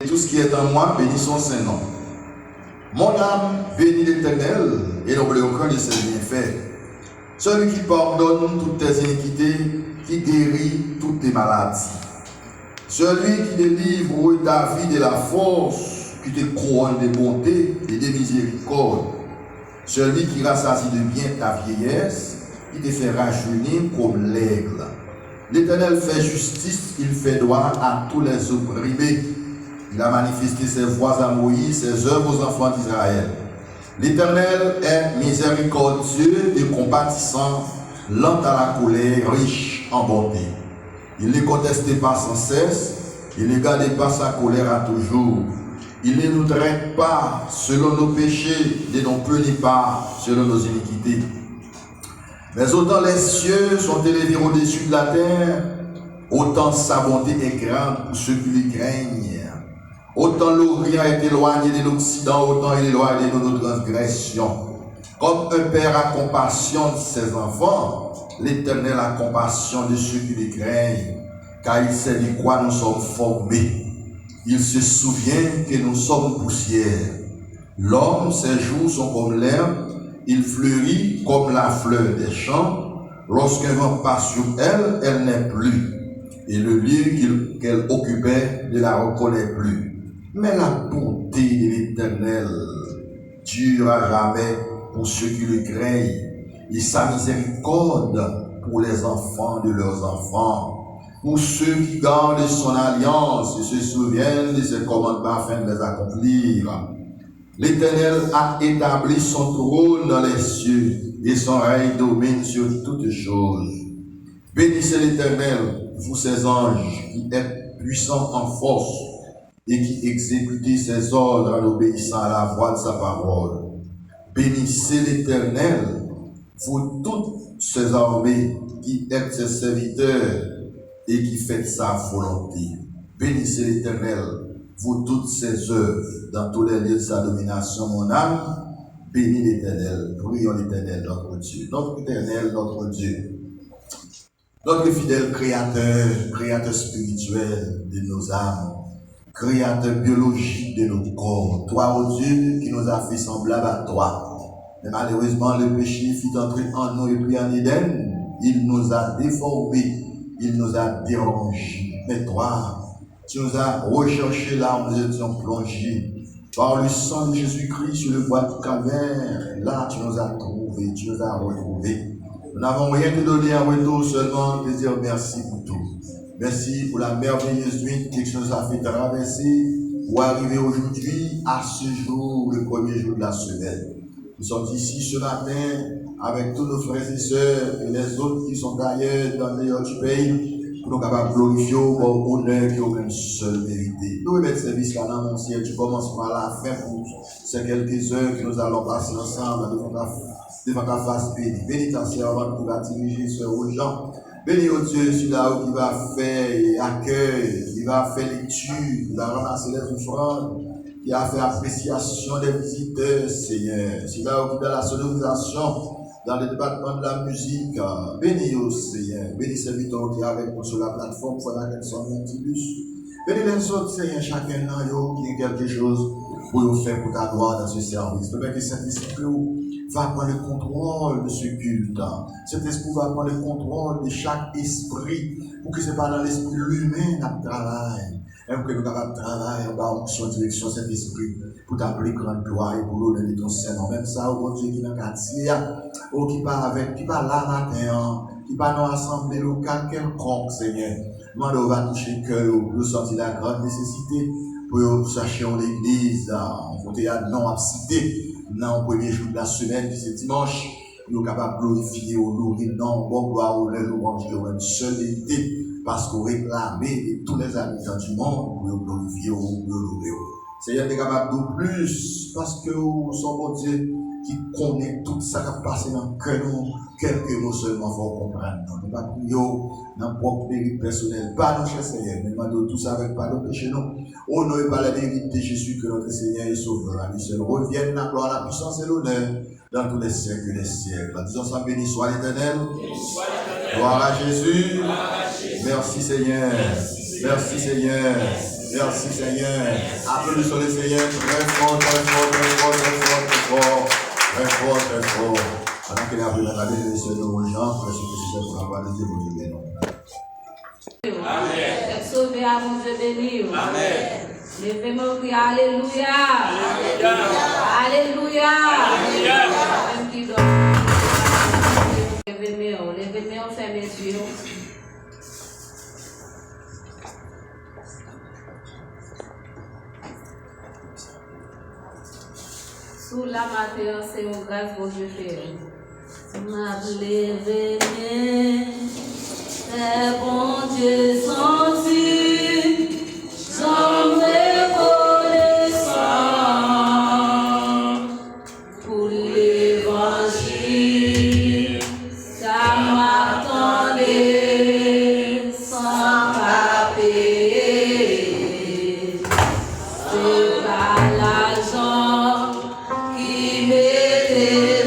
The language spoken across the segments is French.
Tout ce qui est en moi, bénis son Saint-Nom. Mon âme bénit l'Éternel et n'oublie aucun de ses bienfaits. Celui qui pardonne toutes tes iniquités, qui guérit toutes tes maladies. Celui qui délivre ta vie de la force, qui te couronne de bonté et de miséricorde. Celui qui rassasie de bien ta vieillesse, qui te fait rajeunir comme l'aigle. L'Éternel fait justice, il fait droit à tous les opprimés. Il a manifesté ses voies à Moïse, ses œuvres aux enfants d'Israël. L'Éternel est miséricordieux et compatissant, lent à la colère, riche en bonté. Il ne conteste pas sans cesse, il ne garde pas sa colère à toujours. Il ne nous traite pas selon nos péchés, ne nous punit pas selon nos iniquités. Mais autant les cieux sont élevés au-dessus de la terre, autant sa bonté est grande pour ceux qui lui craignent. Autant l'Orient est éloigné de l'Occident, autant il est éloigné de nos transgressions. Comme un père a compassion de ses enfants, l'Éternel a compassion de ceux qui les craignent, car il sait de quoi nous sommes formés. Il se souvient que nous sommes poussière. L'homme, ses jours sont comme l'herbe, il fleurit comme la fleur des champs. Lorsqu'un vent passe sur elle, elle n'est plus. Et le lieu qu'elle occupait ne la reconnaît plus. Mais la bonté de l'Éternel dure à jamais pour ceux qui le craignent, et sa miséricorde pour les enfants de leurs enfants, pour ceux qui gardent son alliance et se souviennent de ses commandements afin de les accomplir. L'Éternel a établi son trône dans les cieux, et son règne domine sur toutes choses. Bénissez l'Éternel, vous ses anges, qui êtes puissants en force, et qui exécutez ses ordres en obéissant à la voix de sa parole. Bénissez l'Éternel, vous toutes ses armées, qui êtes ses serviteurs, et qui faites sa volonté. Bénissez l'Éternel, vous toutes ses œuvres, dans tous les lieux de sa domination, mon âme. Bénis l'Éternel, prions l'Éternel, notre Dieu. Notre Éternel, notre Dieu, notre fidèle créateur spirituel de nos âmes, créateur biologique de nos corps, toi, ô Dieu, qui nous a fait semblable à toi. Mais malheureusement, le péché fit entrer en nous et puis en Éden, il nous a déformés, il nous a dérangés. Mais toi, tu nous as recherchés là où nous étions plongés. Par le sang de Jésus-Christ sur le bois du calvaire, là tu nous as trouvés, tu nous as retrouvés. Nous n'avons rien te donner en retour, seulement te dire merci pour tout. Merci pour la merveilleuse nuit que tu nous as fait traverser pour arriver aujourd'hui à ce jour, le premier jour de la semaine. Nous sommes ici ce matin avec tous nos frères et sœurs et les autres qui sont ailleurs dans le meilleur du pays pour nous capables de glorifier au honneur qui aucun seul mérité. Nous remettons service là dans mon ciel, tu commences par la fin pour ces quelques heures que nous allons passer ensemble devant ta face bénie. Bénis ta servante qui va diriger ce aux gens. Bénis au Dieu, celui-là qui va faire accueil, qui va faire lecture, qui va ramasser les offrandes, qui a fait appréciation des visiteurs, Seigneur. Celui-là qui va la sonorisation dans le département de la musique. Bénis au Seigneur. Bénis ces serviteurs qui est avec nous sur la plateforme, pour laquelle sont Multibus. Bénis les autres, Seigneur, chacun d'entre eux qui a quelque chose pour nous faire pour ta gloire dans ce service. Le Père que Saint-Esprit va prendre le contrôle de ce culte. Cet esprit va prendre le contrôle de chaque esprit pour que ce n'est pas dans l'esprit humain notre travail. Et pour que nous capables de travailler en bas en direction cet esprit pour t'appeler grande gloire et pour l'honneur de ton Seigneur. Même ça, au bon Dieu qui est dans le quartier, qui parle là matin, qui parle dans l'assemblée locale quelconque, Seigneur. Nous va toucher le cœur, nous sentir la grande nécessité pour chercher en l'église, en côté à non à citer. Dans le premier jour de la semaine, qui c'est dimanche, nous sommes capables de glorifier, au nourrir, non, bon gloire, au louange de une seule vérité, parce qu'on réclame de tous les habitants du monde pour glorifier, pour louer. Seigneur, est capable de plus, parce que nous sommes bon Dieu qui connaît tout ça qui a passé dans le cœur, quelques mots seulement pour comprendre. Nous ne pas prier dans notre propre mérite personnel, pas nos chers Seigneur, mais demandons tout ça avec pas de péché, non. Honoré par la vérité de Jésus que notre Seigneur est sauveur. À lui seul revienne la gloire, la puissance et l'honneur dans tous les siècles des siècles. Disons ça, béni soit l'Éternel. Gloire à Jésus. Merci Seigneur. Merci Seigneur. Merci Seigneur. Applaudissons le Seigneur très fort, très fort, très fort, très fort, très fort, très fort, très fort. Pendant qu'il a pris la table, le Seigneur nous chante, parce que c'est pour la parole de Dieu, vous bénir. Amen. Sauvé à mon Dieu béni. Amen. Levez-moi, oui, alléluia. Alléluia. Alléluia. Même qui dort. Levez-moi, fermez les yeux. Sous la matière, c'est une grâce pour Dieu faire. M'a levé, c'est bon Dieu senti, j'en reconnaissant pour l'évangile, ça m'attendait sans pas payer. C'est pas l'argent qui m'était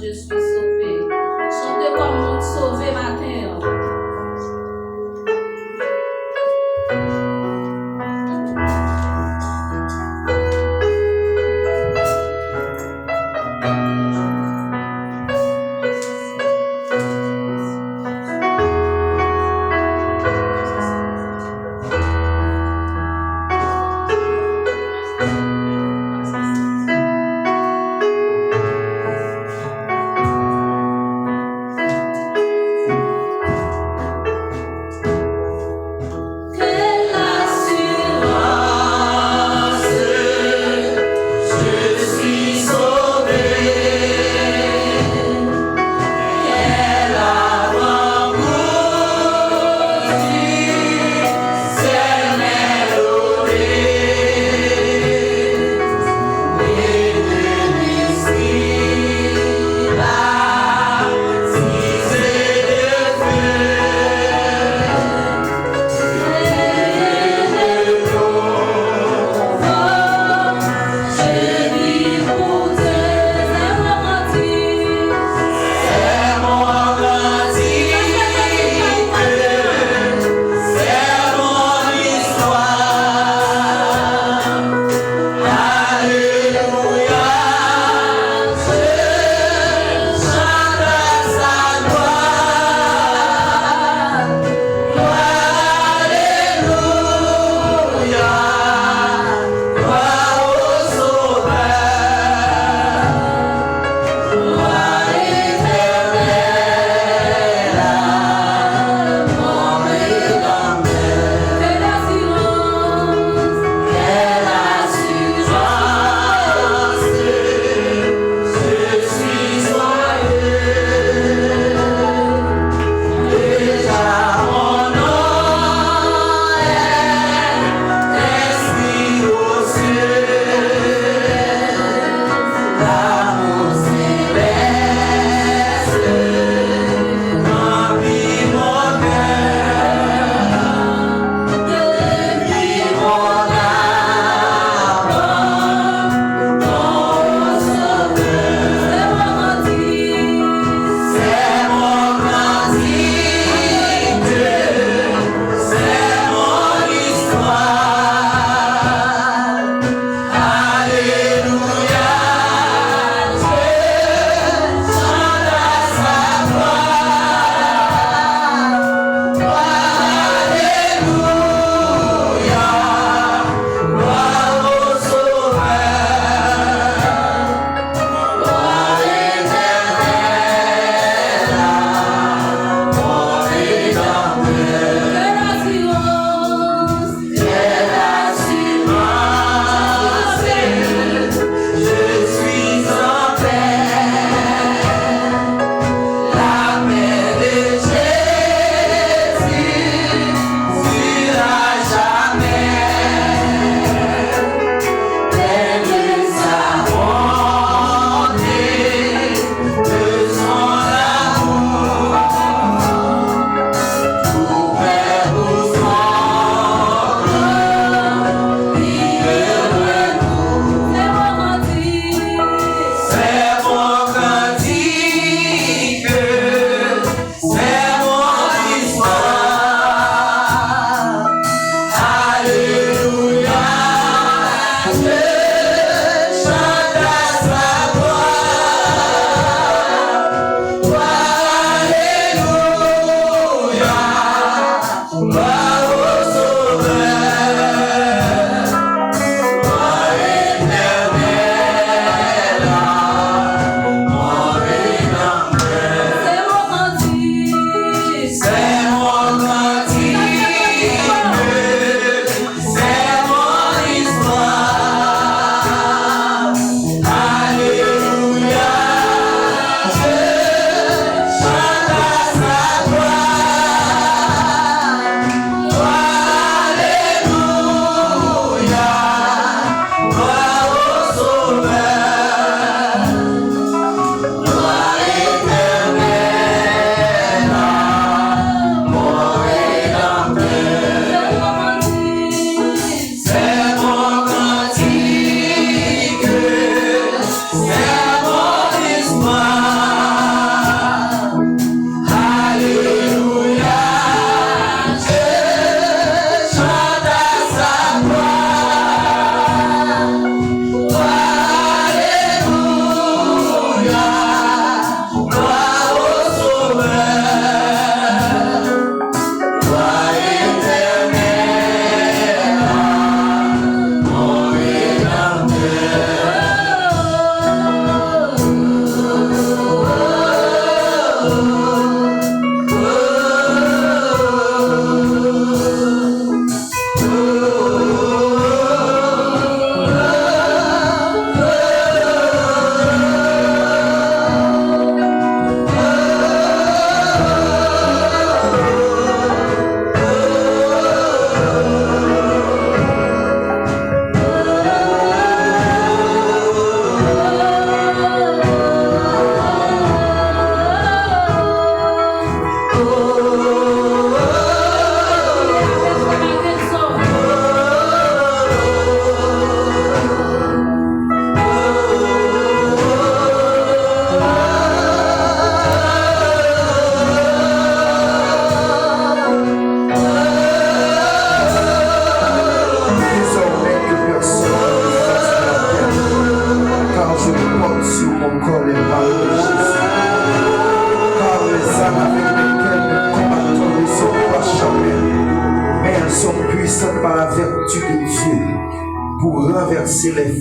Je suis sauvé.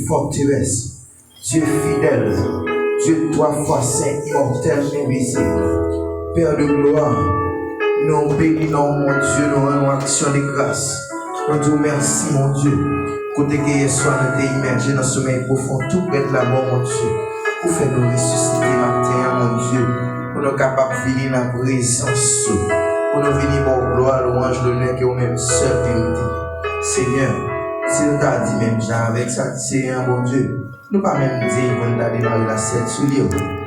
forteresse, Dieu fidèle, Dieu 3 fois saint, immortel, invisible. Père de gloire, nous bénissons, mon Dieu, nous rendons action de grâce. Nous disons merci, mon Dieu. Côté que hier soir, nous sommes immergés dans le sommeil profond, tout près de la mort, mon Dieu. Pour faire nous ressusciter matin, mon Dieu. Pour nous capables de venir dans la présence. Pour nous venir pour gloire, louange, l'honneur, qui est au même seul vérité. Seigneur, si nous t'as dit même Jean avec ça, Seigneur, mon Dieu, nous pas même dire qu'on t'a démarré la scène sous lui,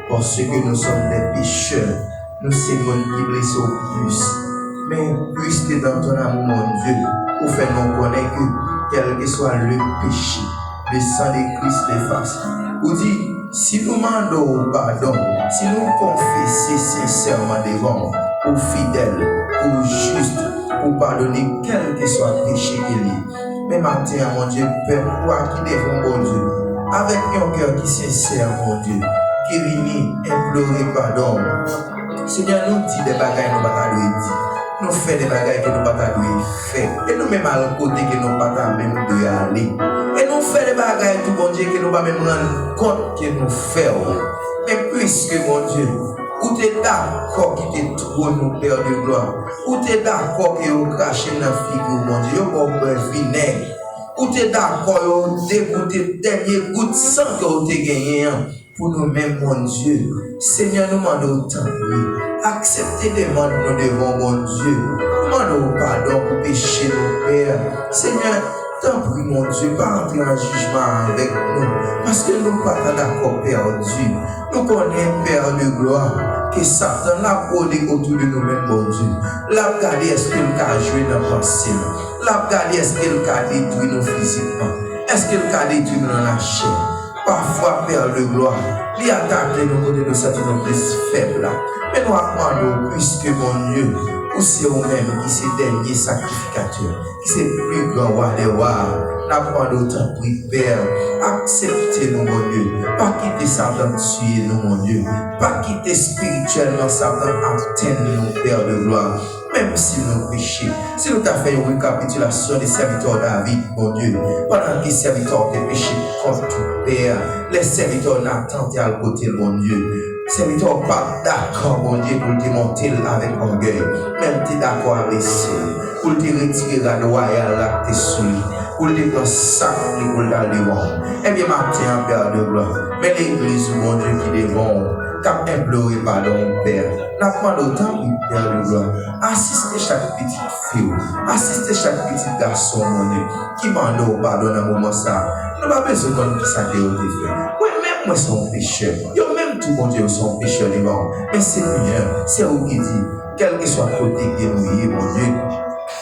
parce que nous sommes des pécheurs. Nous sommes qui blessés au plus. Mais puisque dans ton amour, mon Dieu, pour faire nous connaître que quel que soit le péché, le sang de Christ l'efface. Vous dites, si nous demandons pardon, si nous confessons sincèrement devant, ou fidèle, ou juste, pour pardonner quel que soit le péché qu'il y a. Mais matin, mon Dieu, Père, toi qui devons, mon Dieu, avec un cœur qui est sincère, mon Dieu, qui vient implorer pardon. Seigneur, nous dit des bagailles nous pas dire. Nous faisons des bagailles que nous pas faire. Et nous même à l'autre côté que nous pas même de aller. Et nous faisons des bagailles tout bon Dieu que nous pas même rendre compte que nous faisons. Mais puisque mon Dieu, ou tu es d'accord qui te trouve nous Père de gloire, ou tu es d'accord que vous crachez dans la figure, mon Dieu, vous avez un vinaigre, ou tu es d'accord que vous dégoûtez dernier goutte de sang que vous avez gagné pour nous-mêmes, mon Dieu. Seigneur, nous demandons autant, acceptez les demandes nous devons, mon Dieu. Nous demandons pardon pour pécher nos Père. Seigneur, t'en prie, mon Dieu, pas entrer en jugement avec nous, parce que nous ne sommes pas d'accord, Père Dieu. Nous connaissons, Père de gloire, que Satan l'a volé autour de nous-mêmes, mon Dieu. L'a regardé, est-ce qu'il a joué dans la pensée? L'a regardé, est-ce qu'il a détruit nous physiquement? Est-ce qu'il a détruit nous dans la chair? Parfois, Père de gloire, il attaque nous côté de cette plus faible. Mais nous apprenons, puisque mon Dieu, aussi vous-même qui c'est dernier sacrificateur, qui c'est plus grand roi des rois, n'apprenons autant pour Père, acceptez-nous, mon Dieu, pas quitter Satan tuer nous, mon Dieu, pas quitter spirituellement Satan atteindre nous, Père de gloire. Même si nous péchons, si nous avons fait une récapitulation des serviteurs David, mon Dieu, pendant que les serviteurs ont péché contre tout Père, les serviteurs n'attendent à côté, mon Dieu. Les serviteurs pas d'accord, mon Dieu, pour te monter avec orgueil, même tu es d'accord avec ça, pour te retirer la royale là, tes souliers, pour te prendre ça, pour le devant. Eh bien, matin, Père de gloire, mais l'église, mon Dieu, qui devant, cap implorer pardon, Père. N'a pas d'autant que Père de gloire. Assistez chaque petite fille, assistez chaque petit garçon, mon Dieu, qui demande pardon à un moment ça. Nous n'avons pas besoin de ça que vous fait. Oui, même moi, je suis pécheur. Yo, même tout mon Dieu, sont pécheurs devant. Mais Seigneur, c'est vous qui dit, quel que soit le côté que nous y mon Dieu,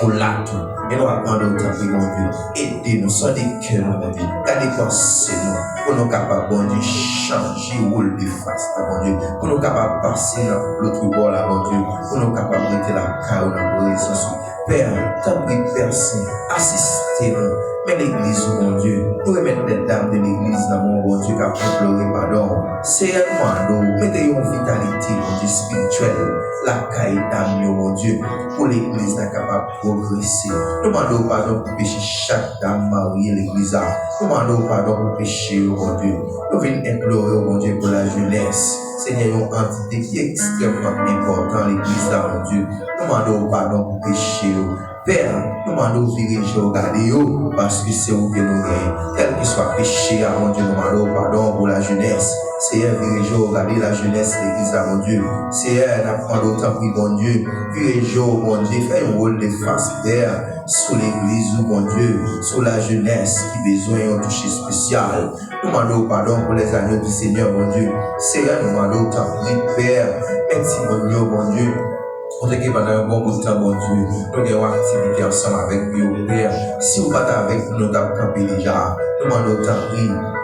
on l'a tout. Et nous apprenons autant que mon Dieu, aidez-nous, sans des cœurs, mon Dieu, gardez pensez-nous, pour nous capables, mon Dieu, changer le rôle de face, mon Dieu, pour nous capables de passer dans l'autre bord, là, mon Dieu, pour nous capables de mettre la carrière dans la présence. Père, t'as pris personne, assistez-nous. Mais l'église, mon Dieu, nous remettons les dames de l'église dans mon Dieu qui a imploré pardon. Seigneur, nous mettez une vitalité, mon Dieu, spirituelle, la caille d'âme, mon Dieu, pour l'église n'est capable de progresser. Nous demandons pardon pour pécher chaque dame mariée l'église. Nous demandons pardon pour pécher, mon Dieu. Nous venons implorer, mon Dieu, pour la jeunesse. Seigneur, une entité qui est extrêmement importante, l'église, mon Dieu. Nous demandons pardon pour pécher. Père, nous demandons diriger, regarder, parce que c'est où que nous gagnons. Quel que soit péché, mon Dieu, nous demandons pardon pour la jeunesse. Seigneur, diriger, regarder la jeunesse, l'église, mon Dieu. Seigneur, n'apprendre autant pour mon Dieu. Diriger, mon Dieu, faire un rôle de face Père, sur l'église, mon Dieu, sur la jeunesse qui a besoin d'un toucher spécial. Nous demandons pardon pour les agneaux du Seigneur, mon Dieu. Seigneur, nous demandons autant pour Père. Merci, mon Dieu. On est pendant un bon bout de temps, mon Dieu, nous avons une activité ensemble avec vous, Père. Si vous n'êtes pas avec nous, nous avons campé déjà. Nous demandons autant,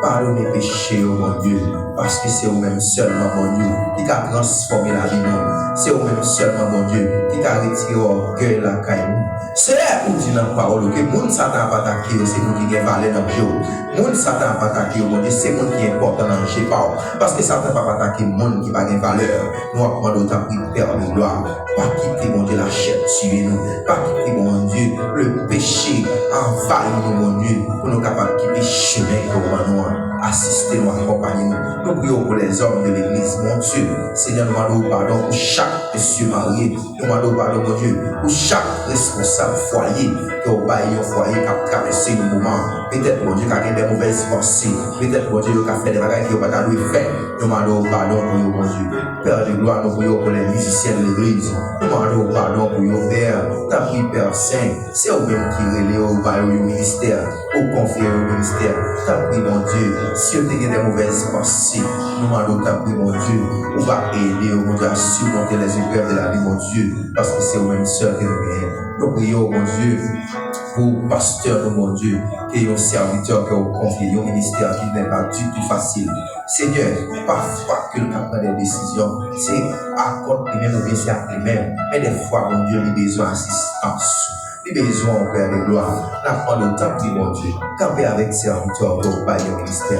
Pardonnez péché, oh mon Dieu, parce que c'est vous-même seulement, mon Dieu, qui a transformé la vie, non. C'est vous-même seulement, mon Dieu, qui a retiré l'orgueil la caille. C'est là où dit dans la parole que moun Satan pas attaqué, c'est nous qui gagne valeur dans le jeu. Moun Satan pas attaqué, mon Dieu, c'est moun qui est important dans le jeu. Parce que Satan pas attaquer moun qui pas gagne valeur. Nous apprenons autant pris Père de gloire. Pas quitter, mon Dieu, la chair tuer nous. Pas quitter, mon Dieu, le péché envahir nous, mon Dieu, pour nous capables de quitter le chemin que nous assister nous, accompagner nous. Nous prions pour les hommes de l'église, mon Dieu. Seigneur, nous demandons pardon pour chaque monsieur marié. Nous demandons pardon, mon Dieu, pour chaque responsable foyer qui a baillé un foyer qui a traversé le moment. Peut-être, mon Dieu, qui a des mauvaises pensées. Peut-être, mon Dieu, qui a fait des bagages qui n'ont pas dû faire. Nous demandons pardon pour vous, mon Dieu. Père de gloire, nous prions pour les musiciens de l'église. Nous demandons pardon pour vous, Père. Ta pris, Père Saint. C'est vous-même qui relève au ministère, au confier au ministère. Ta pris, mon Dieu. Si vous avez des mauvaises pensées, nous demandons ta pris, mon Dieu. On va aider, mon Dieu, à surmonter les épreuves de la vie, mon Dieu. Parce que c'est vous-même seul que nous gagnons. Nous prions, mon Dieu, pour pasteur, mon Dieu, qui est un serviteur, qui est confié au ministère, qui n'est pas du tout facile. Seigneur, parfois que nous prenons des décisions, c'est à compte lui-même ou bien c'est à lui-même. Mais des fois, mon Dieu, il a besoin d'assistance. Il a besoin, au Père de gloire. Nous le temps, mon Dieu, camper avec serviteur, pour bailler au ministère.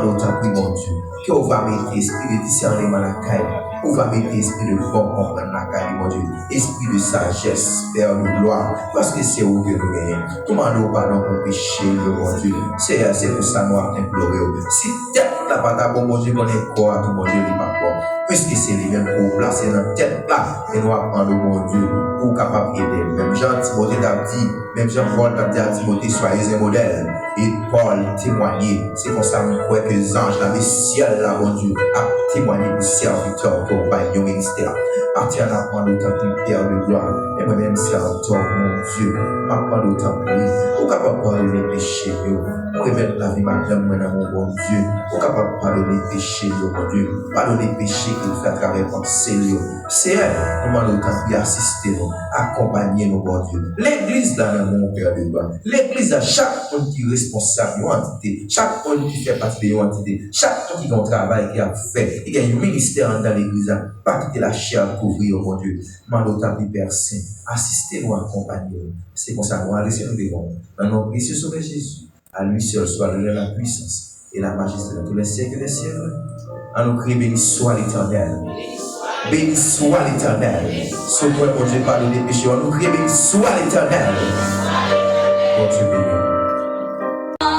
Nous le temps, mon Dieu, qu'on va mettre l'esprit de discernement dans la caille. On va mettre l'esprit de bon comprendre la caille, mon Dieu. Esprit de sagesse, Père de gloire. Parce que c'est où que nous gagnons. Nous demandons pardon pour pécher, mon Dieu. C'est pour ça que nous avons imploré. Si tête la patate, mon Dieu, qu'on est quoi, tout mon Dieu, il pas quoi. Puisque c'est lui-même pour placer dans tête là. Et nous apprenons, mon Dieu, pour capable d'aider. Même Jean Timothée t'a dit, même Jean-Paul t'a dit à Timothée, soyez un modèle. Et Paul témoigner. C'est comme ça qu'on croit que les anges dans le ciel, là, mon Dieu, a témoigné pour serviteur, pour bailler au ministère. Partir en apprendre autant que Père de gloire. Et moi-même, serviteur, mon Dieu, m'apprendre autant que lui. Pour capable de pardonner les péchés, pour remettre la vie, madame, mon bon Dieu. Pour capable de pardonner les péchés, mon Dieu. Pardonner les péchés qu'il fait à travers pensée, c'est elle, nous demandons autant de assister, accompagner nos bon Dieu. L'église, là, mon Père de gloire. L'église, à chaque monde qui est responsable de l'entité, chaque monde qui fait partie de l'entité, chaque monde qui a un travail qui a fait, il y a un ministère dans l'église, pas quitter la chair pour couvrir, mon Dieu. Demandons autant de personnes, assistez-nous, accompagnez-nous. C'est comme ça, nous allons laisser nous devant. Dans nos précieux Sauveur Jésus, à lui seul soit la puissance et la majesté de tous les siècles des siècles. À nous crier, béni soit l'Éternel. Béni soit l'Éternel. Sur toi, mon Dieu, pardonne les péchés. On nous crie, béni soit l'Éternel. Mon Dieu, béni. Oh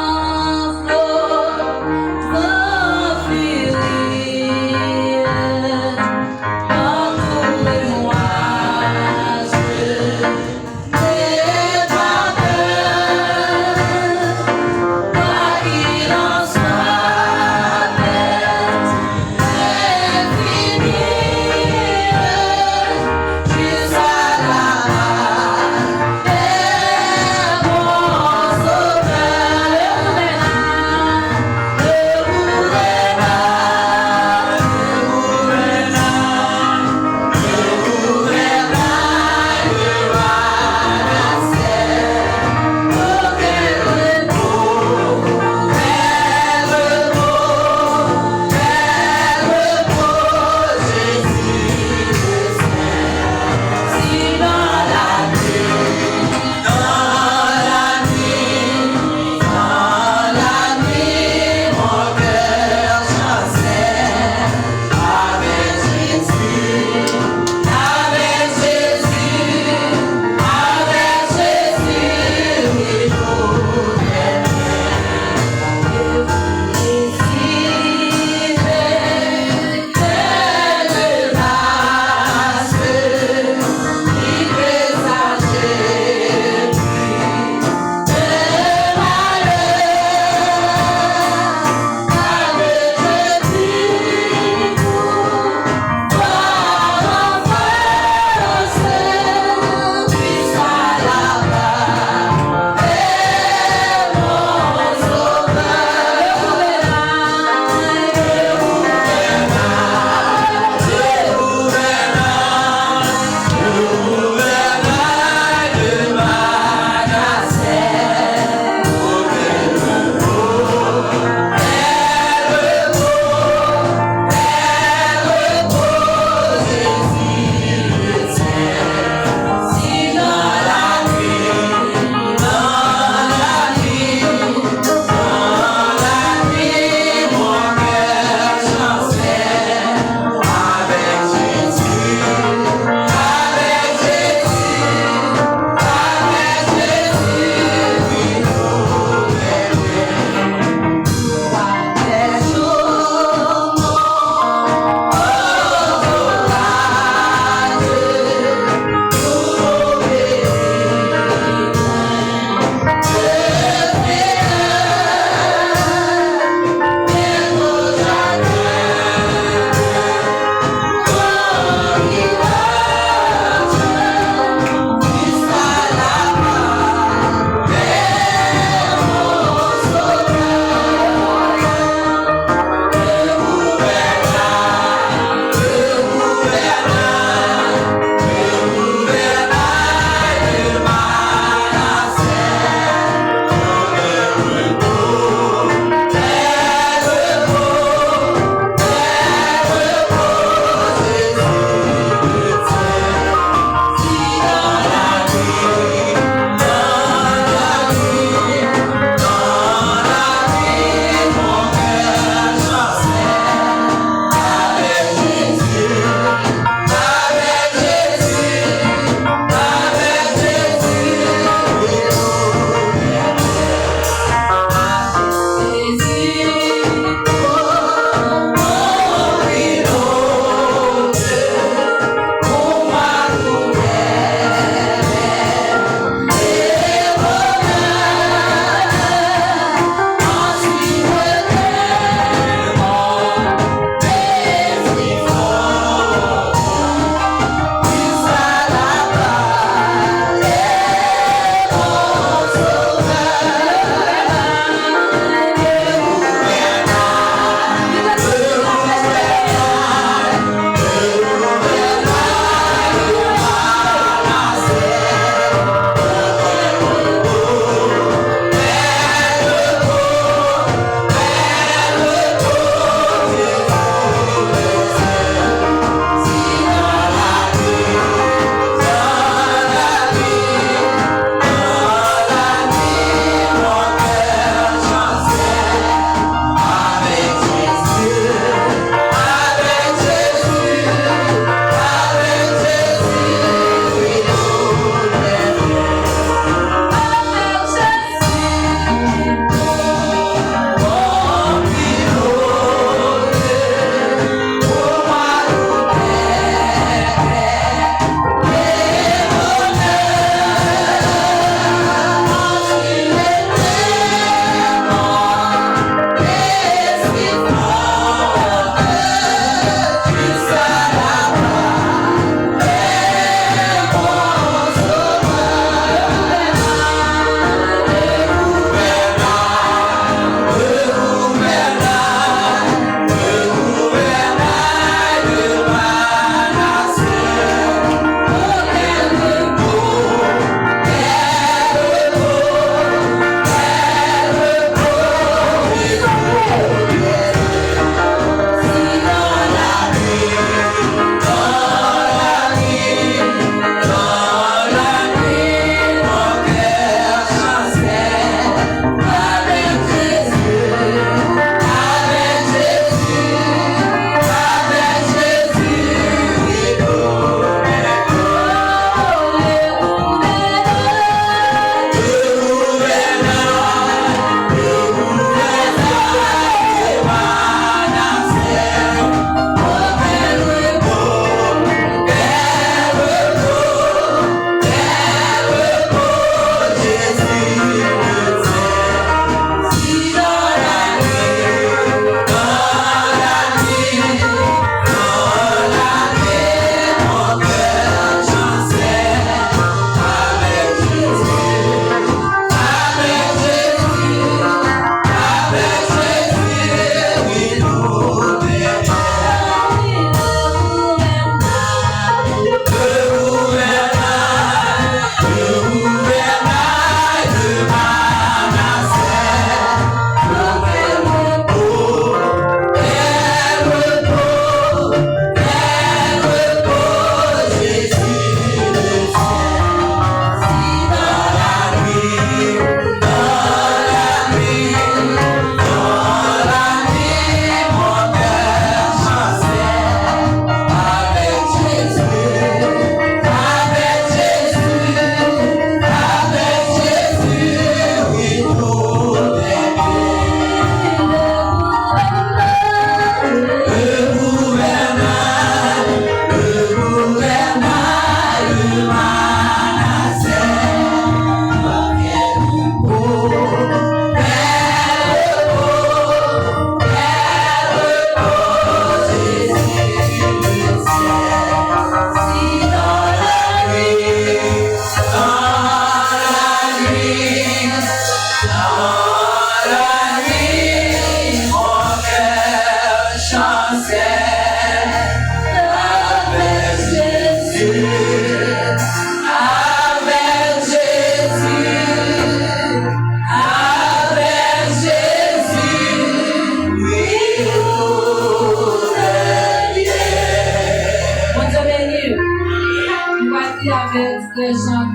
qui avec les gens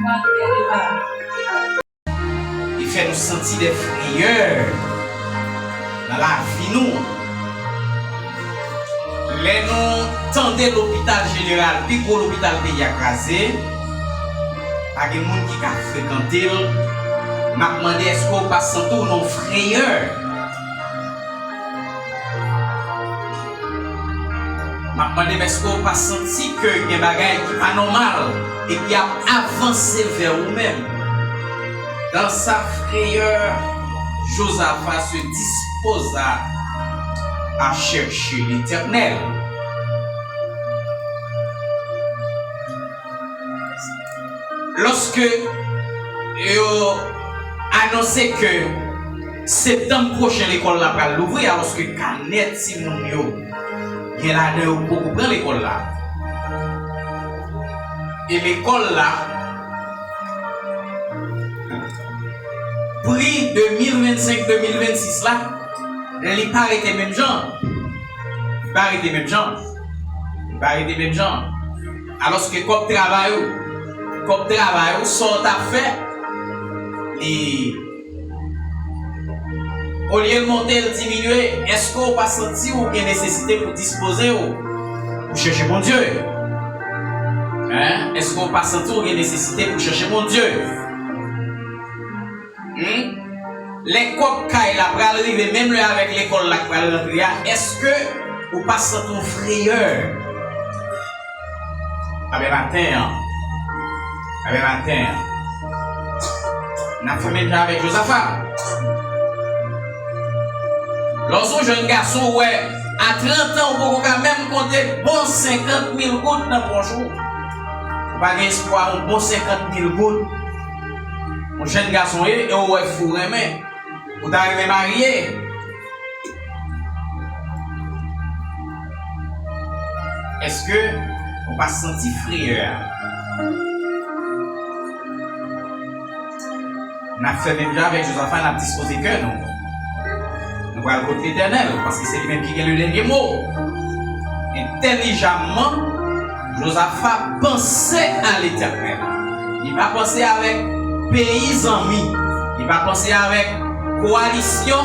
Il fait nous sentir des frayeurs dans la vie nous. Les nous tendez l'hôpital général, puis pour l'hôpital pays écrasé, pas de monde qui a fréquenté. M'a demandé est-ce qu'on passe sans tout non frayeur. M'a demandé est-ce qu'on pas senti que il y a des bagages qui pas normal et qui a avancé vers vous-même. Dans sa frayeur, Josaphat se disposa à chercher l'Éternel. Lorsque il a annoncé que septembre prochain l'école va l'ouvrir, alors que Canet Simonio il y a là pour prendre l'école là. Et l'école là, prix 2025-2026 là, il pas arrêté même gens. Il pas arrêté même gens. Il pas arrêté même gens. Alors que comme travail, sort à faire, et au lieu de monter et diminuer, est-ce qu'on va sentir ou bien nécessité pour disposer ou pour chercher mon Dieu? Hein? Est-ce qu'on va sentir ou bien nécessité pour chercher mon Dieu? Les coques qui la pral arriver même là avec l'école là pral rentrer, est-ce que ou pas sentir frayeur? Avec matin, on a fait même avec Josaphat. Lorsqu'un jeune garçon, ouais, à 30 ans, on peut quand même compter bon 50 000 gouttes dans le jour. Pas d'espoir, un bon 50 000 gouttes. Un jeune garçon, et on est fou, mais vous arrivez marié. Est-ce que on va se sentir frayeur? On a fait même déjà avec Josaphat, on a disposé que non. Nous allons contre l'Éternel, parce que c'est lui-même qui a le dernier mot. Intelligemment, Josaphat pensait à l'Éternel. Il va penser avec pays amis. Il va penser avec coalition,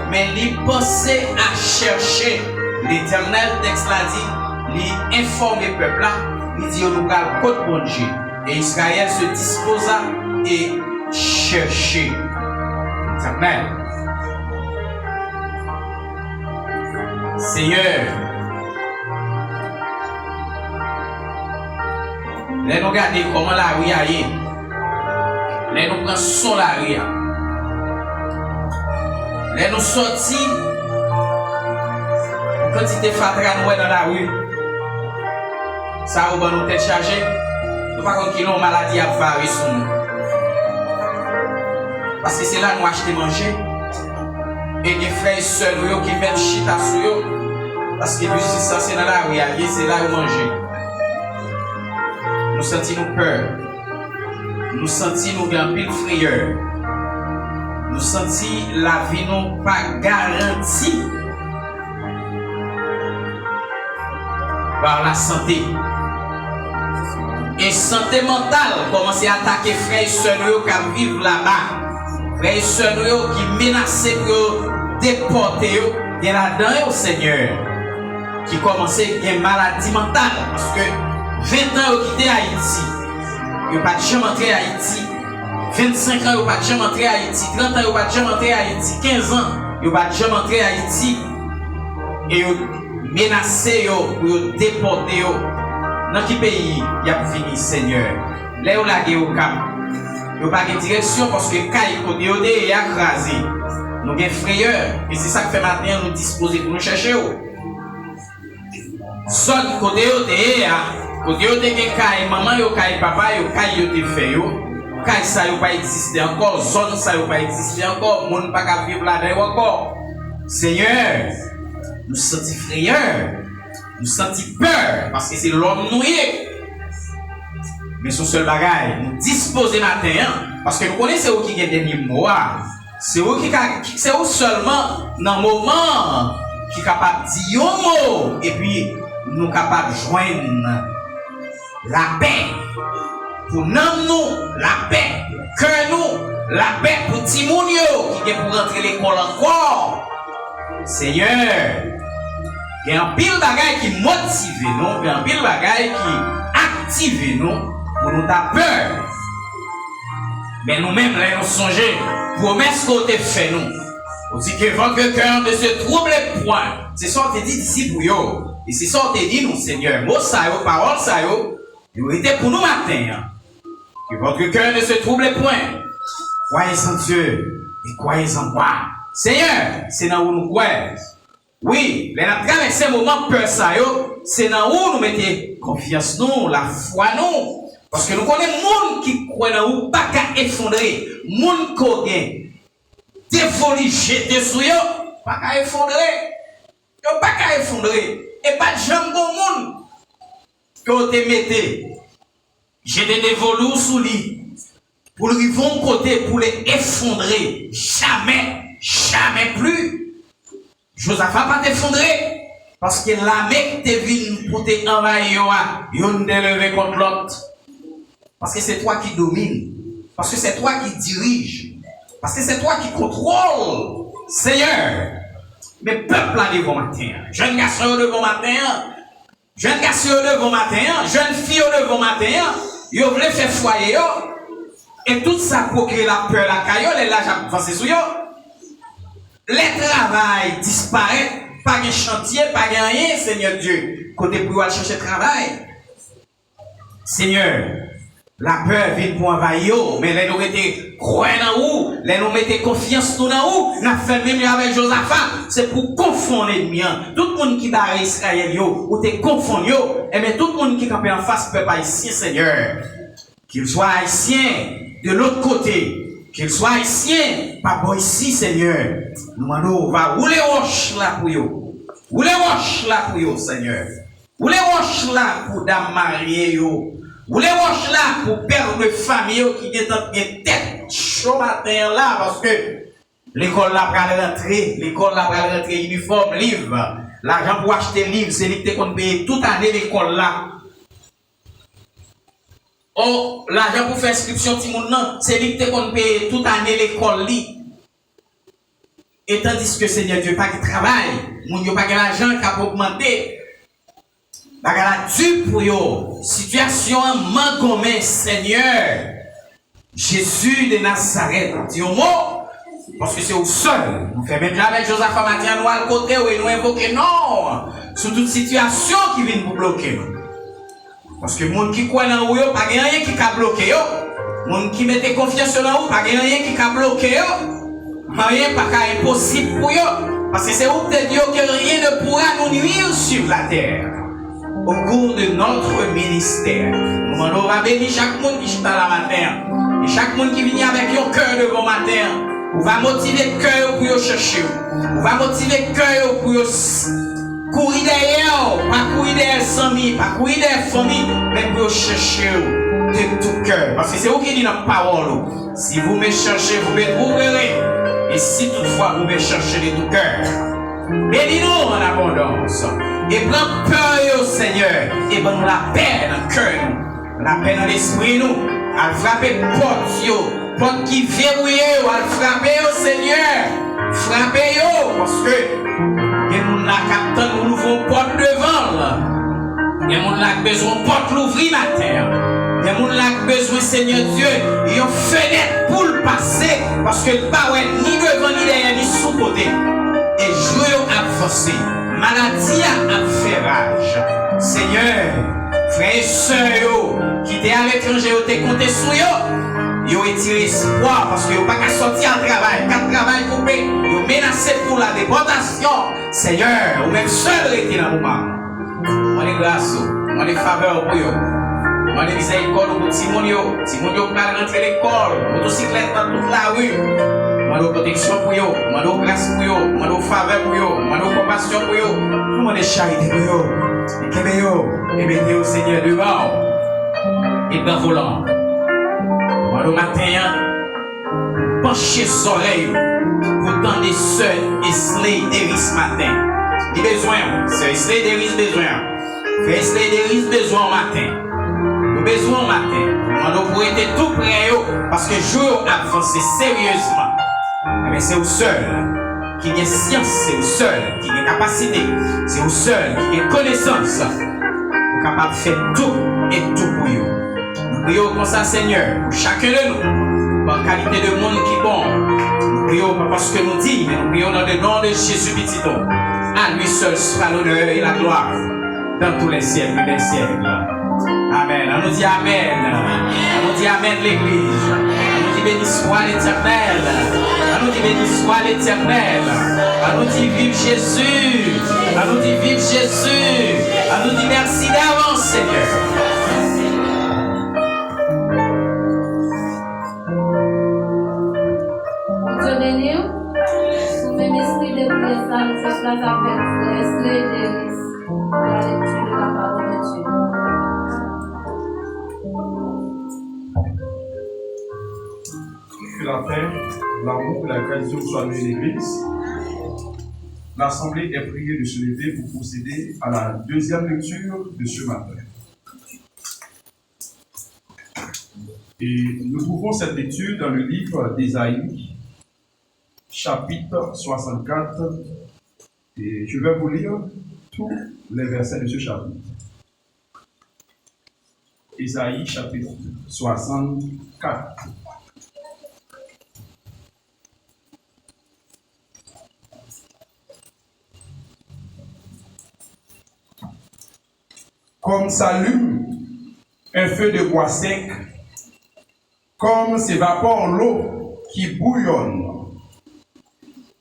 mais il pensait à chercher l'Éternel. Texte l'a dit, il informe le peuple là, il dit nous allons contre bon Dieu. Et Israël se disposa et chercher l'Éternel. Seigneur, les nous regarder comment la rue est, les nous prendre son la rue, les nous sortir quand il te fatra nous dans la rue, ça va nous tête chargée, nous pas qu'on une maladie à varier sur nous, parce que c'est là nous acheter manger. Et les frères et sœurs qui mettent chita sur eux, parce que ça c'est dans la rue, c'est là où manger. Nous sentons peur, nous sentons grand pile frayeur, nous sentons la vie non pas garantie par la santé. Et santé mentale commence à attaquer frères et sœurs qui vivent là-bas. Frères et sœurs qui menacent pour déporter, il y en a là-dedans au Seigneur qui commence à avoir une maladie mentale parce que 20 ans ils ont quitté Haïti, ils n'ont pas de jamais entré à Haïti, 25 ans ils n'ont pas de jamais entré à Haïti, 30 ans ils n'ont pas de jamais entré à Haïti, 15 ans ils n'ont pas de jamais entré à Haïti et ils ont menacé pour déporter. Dans quel pays il y a fini Seigneur? Là où la guerre au cap. Nous n'avons pas de direction parce que Kaï côté est écrasé. Nous avons frayeur. Et c'est ça que fait maintenant nous disposer pour nous chercher. Zone côté est Kaï, maman, Kaï, papa, Kaï est fait. Kaï ça n'a pas existé encore. Zone ça n'a pas existé encore. Monde n'a pas vivre là-dedans encore. Seigneur, nous sentons frayeur. Nous sentons peur parce que c'est l'homme noué. Mais son seul bagage, nous disposer matin, parce que nous connaissons où qui est dernier mot. C'est où seulement dans le moment qui est capable de dire un mot et puis nous sommes capables de joindre la paix. pour nous, la paix, que nous, la paix pour Timounio, qui vient pour rentrer l'école encore. Seigneur, il y a un pile bagaille qui motive nous, il y a un pile bagaille qui active nous, pour nous ta peur. Mais nous-mêmes, là, nous songeons, promesse qu'on t'a fait nous. On dit que votre cœur ne se trouble point. C'est ça qu'on t'a dit d'ici pour vous. Et c'est ça qu'on t'a dit, nous, Seigneur. Mots ça, paroles ça, ils étaient pour nous matin. Que votre cœur ne se trouble point. Croyez en Dieu et croyez en moi. Seigneur, c'est dans où nous croyons. Oui, les nous traversé un moment peur ça, c'est dans où nous mettons confiance, nous, la foi, nous. Parce que nous connaissons les gens qui croient dans où pas qu'à effondrer. Les gens qui ont défoli, jeté sur eux, pas qu'à effondrer. Ils pas qu'à effondrer. Et pas de gens de monde qui ont été mettés. Jeté des volus sous lui. Pour les vont côté, pour les effondrer. Jamais, jamais plus. Josaphat pas t'effondrer. Parce que la mec te vient pour t'envahir, yon délevé contre l'autre. Parce que c'est toi qui domine. Parce que c'est toi qui dirige. Parce que c'est toi qui contrôle. Seigneur. Mais peuple là devant matin. Jeune garçon devant matin. Jeune garçon devant matin. Jeune fille devant matin. Yo voulez faire foyer. Et tout ça pour créer la peur, la caillole. Et là, j'ai pensé sur yo. Les travail disparaissent. Pas de chantier, pas de rien, Seigneur Dieu. Côté pour aller chercher travail. Seigneur. La peur vient pour envahir, mais les nous mettez croire dans où, les nous mettez confiance dans où, n'a fait même avec Josaphat, c'est pour confondre l'ennemi. Tout le monde qui bat Israël, ou te confond, et mais tout le monde qui campe en face peuple haïtien, Seigneur, qu'il soit haïtien de l'autre côté, qu'il soit haïtien, pas bon ici, Seigneur. Nous on va rouler roche là pour yo, rouler roche là pour yo, Seigneur, rouler roche là pour dame mariée yo. Vous les roches là pour perdre de famille qui est en tête chaud matin là parce que l'école là va rentrer, l'école là va rentrer uniforme, livre. L'argent pour acheter livre, c'est lui qu'on paye toute année l'école là. Oh, l'argent pour faire inscription c'est lui qu'on paye toute année l'école là. Et tandis que Seigneur Dieu pas qui travaille, mon Dieu pas que l'argent qui a augmenté. Bagala du pour yo, situation mangomé, Seigneur, Jésus de Nazareth, dis au mot, parce que c'est au seul, nous faisons même avec Josaphat Matin, nous à côté, où nous invoquons non, sur toute situation qui vient pour bloquer nous. Parce que les gens qui croient dans vous, pas rien qui a bloqué yo, les gens qui mettent confiance dans vous, pas rien qui a bloqué yo, rien pas impossible pour yo, parce que c'est où de Dieu que rien ne pourra nous nuire sur la terre. Au cours de notre ministère, nous allons bénir chaque monde qui est là matin. Et chaque monde qui vient avec un cœur devant matin. On va motiver le cœur pour chercher. On va motiver le cœur pour courir derrière. Pas courir derrière les amis, pas courir derrière la famille, mais pour chercher de tout cœur. Parce que c'est vous qui dit notre parole. Si vous me cherchez, vous me trouverez. Et si toutefois vous me cherchez de tout cœur, bénis-nous en abondance. Et prends peur, Seigneur. Et donne la paix dans le cœur. La paix dans l'esprit, nous. À frapper porte, porte qui verrouillée. À frapper, Seigneur. Frapper, parce que les gens qui ont nous ouvrons porte devant. Les gens qui ont besoin de porte l'ouvrir matin. Les gens qui ont besoin, Seigneur Dieu, ils ont fenêtre pour le passer. Parce que le pas ni devant, ni derrière, ni sous côté. Et jouer à avancer. Maladie a fait rage. Seigneur, frères et sœurs qui étaient à l'étranger, qui étaient comptés sur eux, ils ont étiré espoir parce qu'ils n'ont pas qu'à sortir en travail. Quand travail coupé, ils ont menacé pour la déportation. Seigneur, ou même seul été dans le moment. On est grâce, on est faveur pour eux. On est miséricorde pour Timonio. Timonio peut rentrer à l'école, motocyclette dans toute la rue. Mano protection pour yo, mano grâce pour yo, mano faveur pour yo, mano compassion pour yo, nous mano charité pour yo, et que yo, et mettez au Seigneur devant, et dans volant. Mano matin, penchez soleil, pour tant des seuls et slay d'Eris matin. Il besoin, c'est slay d'Eris besoin, fait slay d'Eris besoin matin. Nous besoin matin. Nous pour être tout près parce que jour avancé sérieusement. Mais c'est au seul qui a science, c'est au seul qui a capacité, c'est au seul qui a connaissance. Pour capable de faire tout et tout pour vous. Nous prions comme ça, Seigneur, pour chacun de nous, par qualité de monde qui est bon. Nous prions pas parce que nous disons, mais nous prions dans le nom de Jésus petit. À lui seul sera l'honneur et la gloire dans tous les siècles des siècles. Amen. On nous dit Amen. On nous dit Amen l'Église. On nous dit béni soit l'Éternel. On nous dit béni soit l'Éternel. On nous dit vive Jésus. On nous dit vive Jésus. On nous dit merci d'avance, Seigneur. Dieu béni. Sous même esprit de prière, ça nous fait place avec Wesley Davis. La lecture de la parole de Dieu. Que la paix, l'amour et la grâce de Dieu soient dans l'Église. L'Assemblée est priée de se lever pour procéder à la deuxième lecture de ce matin. Et nous trouvons cette lecture dans le livre d'Ésaïe, chapitre 64. Et je vais vous lire tous les versets de ce chapitre. Ésaïe, chapitre 64. Comme s'allume un feu de bois sec, comme s'évapore l'eau qui bouillonne.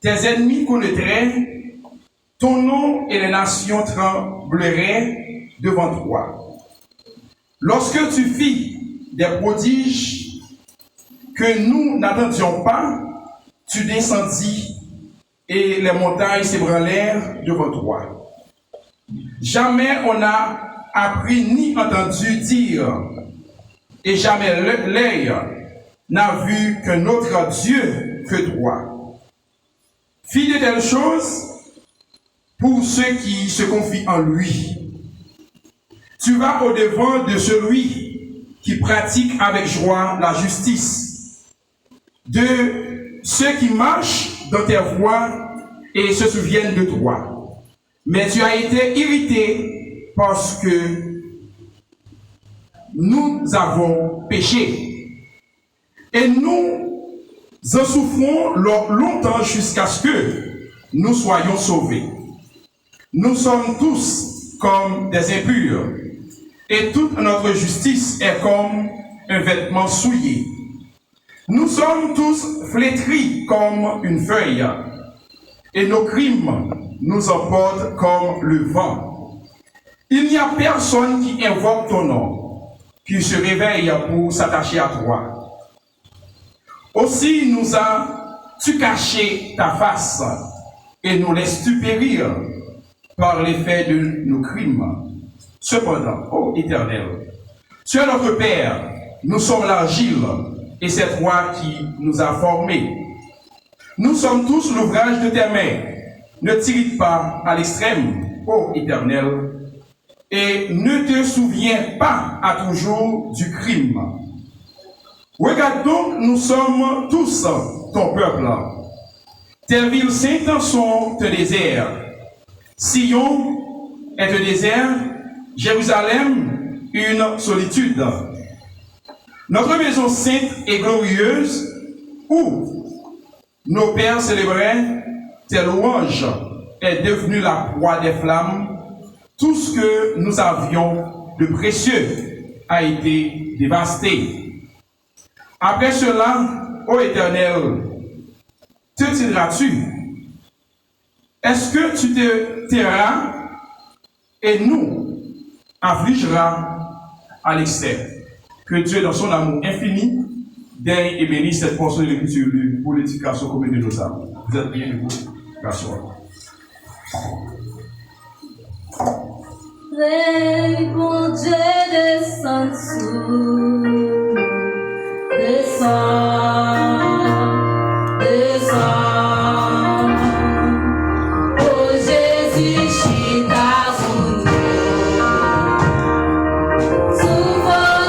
Tes ennemis connaîtraient ton nom et les nations trembleraient devant toi. Lorsque tu fis des prodiges que nous n'attendions pas, tu descendis et les montagnes s'ébranlèrent devant toi. Jamais on n'a appris ni entendu dire, et jamais l'œil n'a vu qu'un autre Dieu que toi. Fis de telles choses pour ceux qui se confient en lui. Tu vas au-devant de celui qui pratique avec joie la justice, de ceux qui marchent dans tes voies et se souviennent de toi. Mais tu as été irrité parce que nous avons péché. Et nous en souffrons longtemps jusqu'à ce que nous soyons sauvés. Nous sommes tous comme des impurs, et toute notre justice est comme un vêtement souillé. Nous sommes tous flétris comme une feuille, et nos crimes nous emportent comme le vent. Il n'y a personne qui invoque ton nom, qui se réveille pour s'attacher à toi. Aussi nous as-tu caché ta face et nous laisses-tu périr par l'effet de nos crimes. Cependant, ô Éternel, tu es notre Père, nous sommes l'argile et c'est toi qui nous as formés. Nous sommes tous l'ouvrage de tes mains. Ne t'irrite pas à l'extrême, ô Éternel, et ne te souviens pas à toujours du crime. Regarde donc, nous sommes tous ton peuple. Tes villes saintes sont un désert. Sion est un désert, Jérusalem une solitude. Notre maison sainte et glorieuse, où nos pères célébraient tes louanges, est devenue la proie des flammes. Tout ce que nous avions de précieux a été dévasté. Après cela, ô Éternel, te tireras-tu? Est-ce que tu te tairas et nous affligeras à l'excès? Que Dieu, dans son amour infini, daigne et bénisse cette portion de l'écriture pour l'éducation commune de nos âmes. Vous êtes bien debout. Merci. Vem bon Dieu descend sous, descend, oh Jésus, chita sous nous, sous vos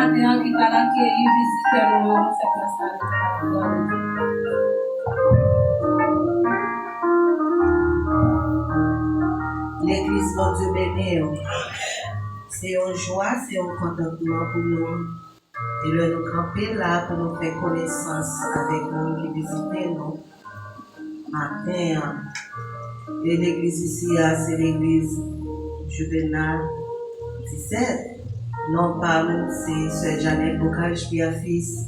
matin qui va l'accueillir, visiter nous, on fait place à L'église, mon Dieu béni, c'est une joie, c'est un contentement pour nous. Et le nous camper là pour nous faire connaissance avec nous qui visitent nous. Matin, et l'église ici, c'est l'église Juvenal 17. Non, pas nous, c'est Sœur Jeannette Bocage, puis fils.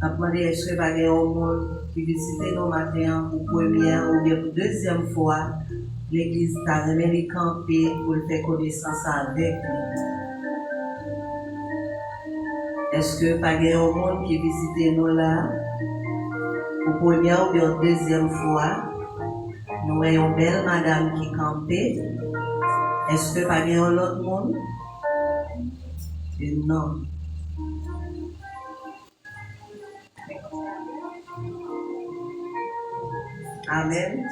A demandé est-ce que va y avoir un monde qui visite nos matins pour première ou bien pour deuxième fois. L'église t'a remis les camper pour faire connaissance avec lui. Est-ce que pas y a un monde qui visite nous là pour première ou bien deuxième fois? Nous avons une belle madame qui campait. Est-ce que pas y a un autre monde? Et non. Amen.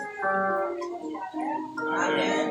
Amen.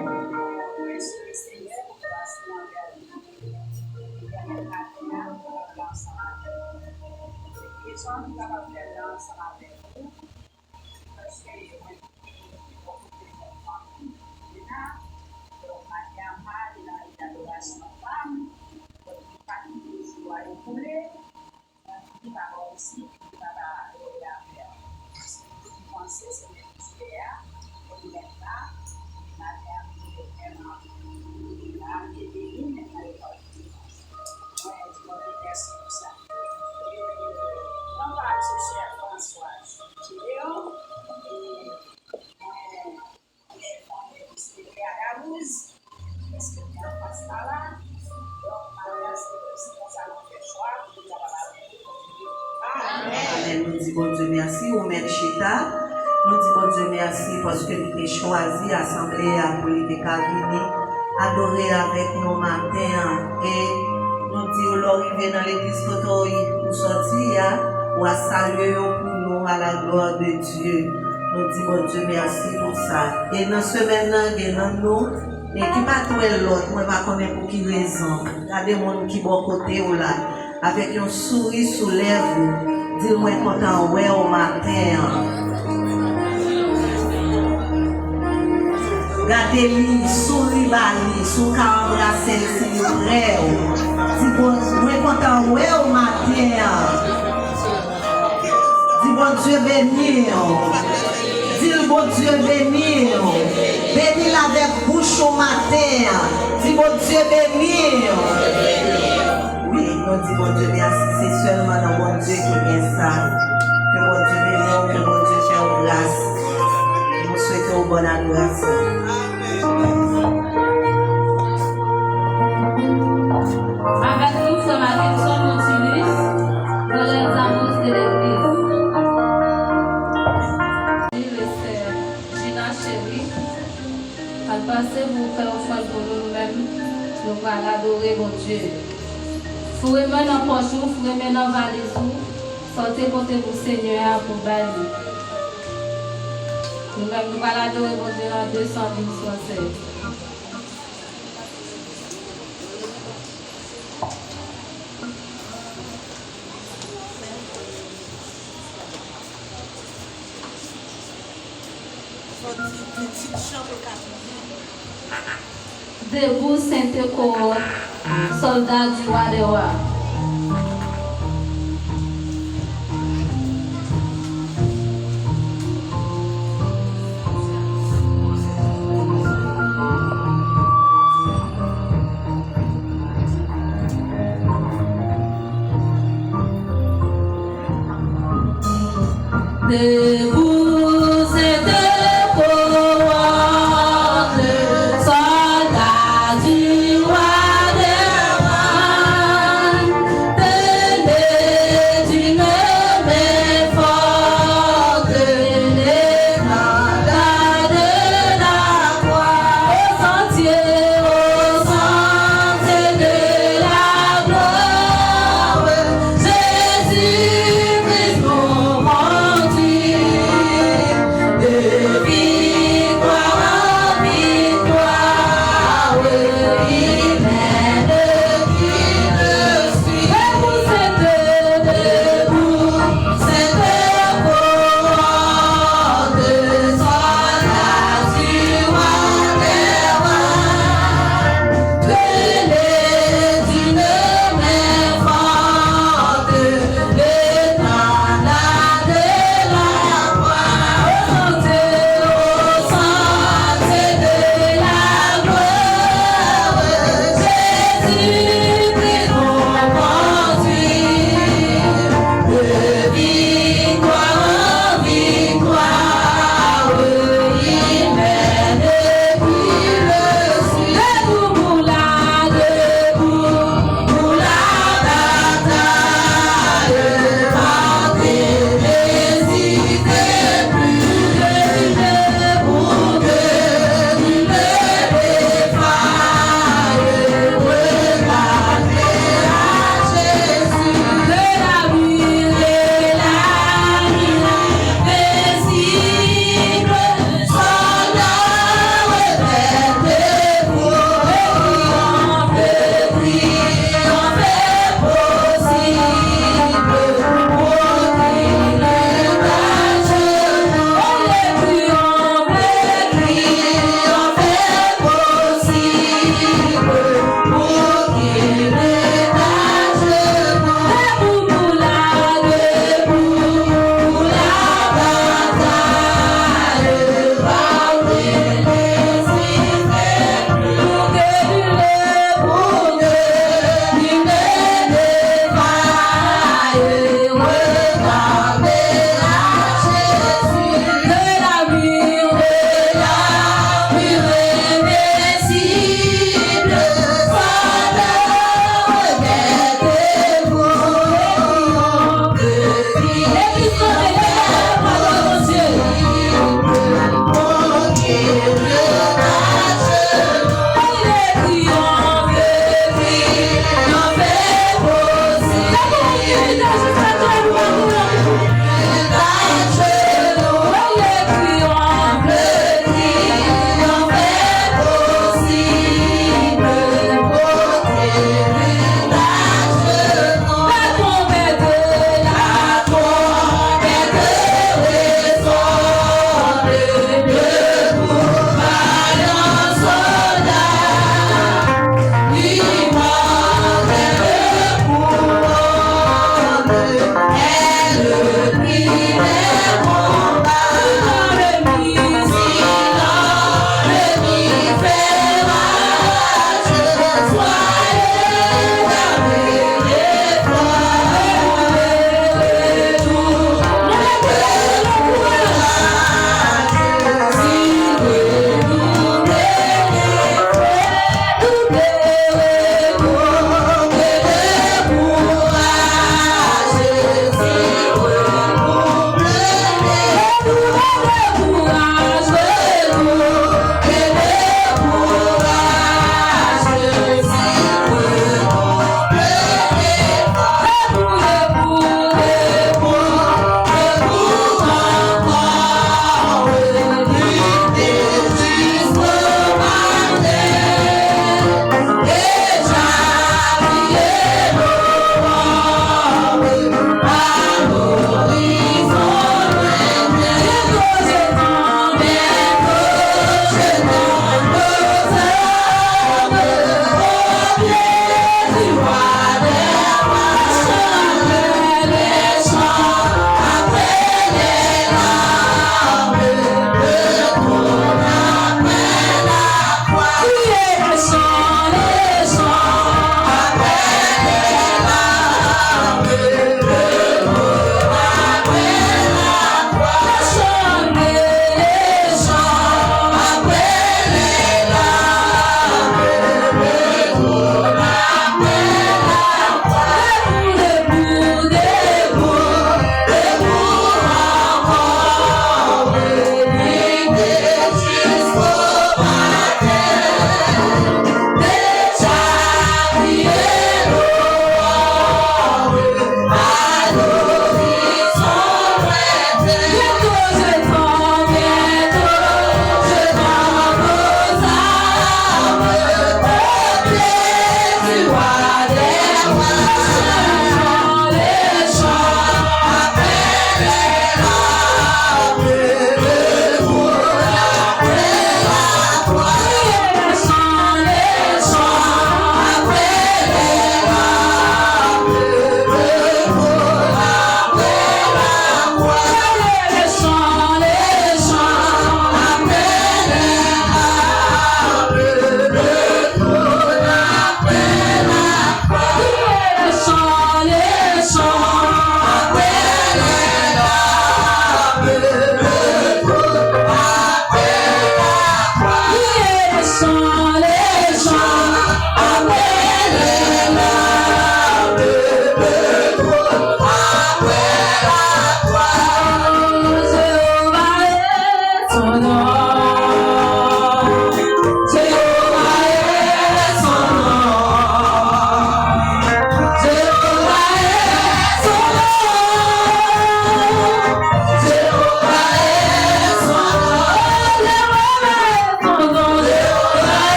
Nous disons bon Dieu merci au maître Chita. Nous disons bon Dieu merci parce que nous avons choisi l'Assemblée pour les venir adorer avec nous matin. Et nous disons l'arrivée dans l'église pour sortir ou à saluer pour nous à la gloire de Dieu. Nous disons bon Dieu merci pour ça. Et dans ce semaine-là, nous, et qui va trouver l'autre, moi, je ne connais pas pour qui raison. Il y a des gens qui vont côté ou là, avec un sourire sous lèvres. Dis-moi content ouais au matin. Gardez-lui, souris bali, sous qu'à embrasser s'il vous plaît. Dis-moi content ouais au matin. Dis bon Dieu béni. Dis bon Dieu béni. Béni avec bouche au matin. Dis bon Dieu béni. Oui, nous disons bon Dieu merci, c'est seulement dans bon Dieu qui vient ça. Que bon Dieu bénisse, que bon Dieu fasse grâce. Nous souhaitons une bonne adoration. Avec nous, c'est ma question Nautilus dans les annonces de l'église. Le sœur Gina Chéri, à passer pour faire offrande pour nous-mêmes, nous allons adorer mon Dieu. Vous remettez dans poche, vous remettez dans valise, sortez porter pour Seigneur pour bali. Nous-mêmes, nous allons adorer mon Dieu dans 276. Debout, Saint-École, soldat du roi des rois.